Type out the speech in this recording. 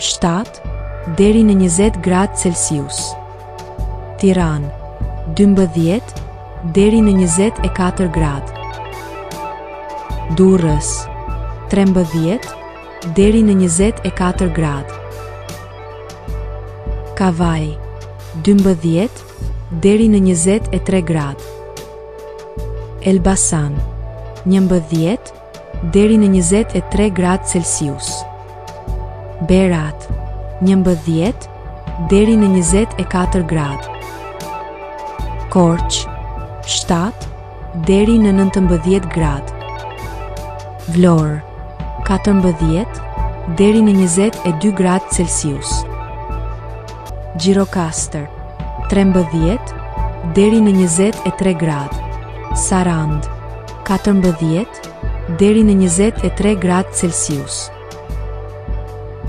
7 deri në 20 gradë Celsius. Tiranë, 12 deri në 24 gradë. Durrës, 13 deri në 24 gradë. Kavaj, 12 deri në 23 gradë. Elbasan, 11 deri në 23 gradë Celsius. Berat, 11 deri në 24 gradë. Korç, 7 deri në 19 gradë. Vlorë, 14 deri në 22 gradë Celsius. Gjirokastër, 13 deri në 23 gradë. Sarandë, 14 deri në 23 gradë Celsius.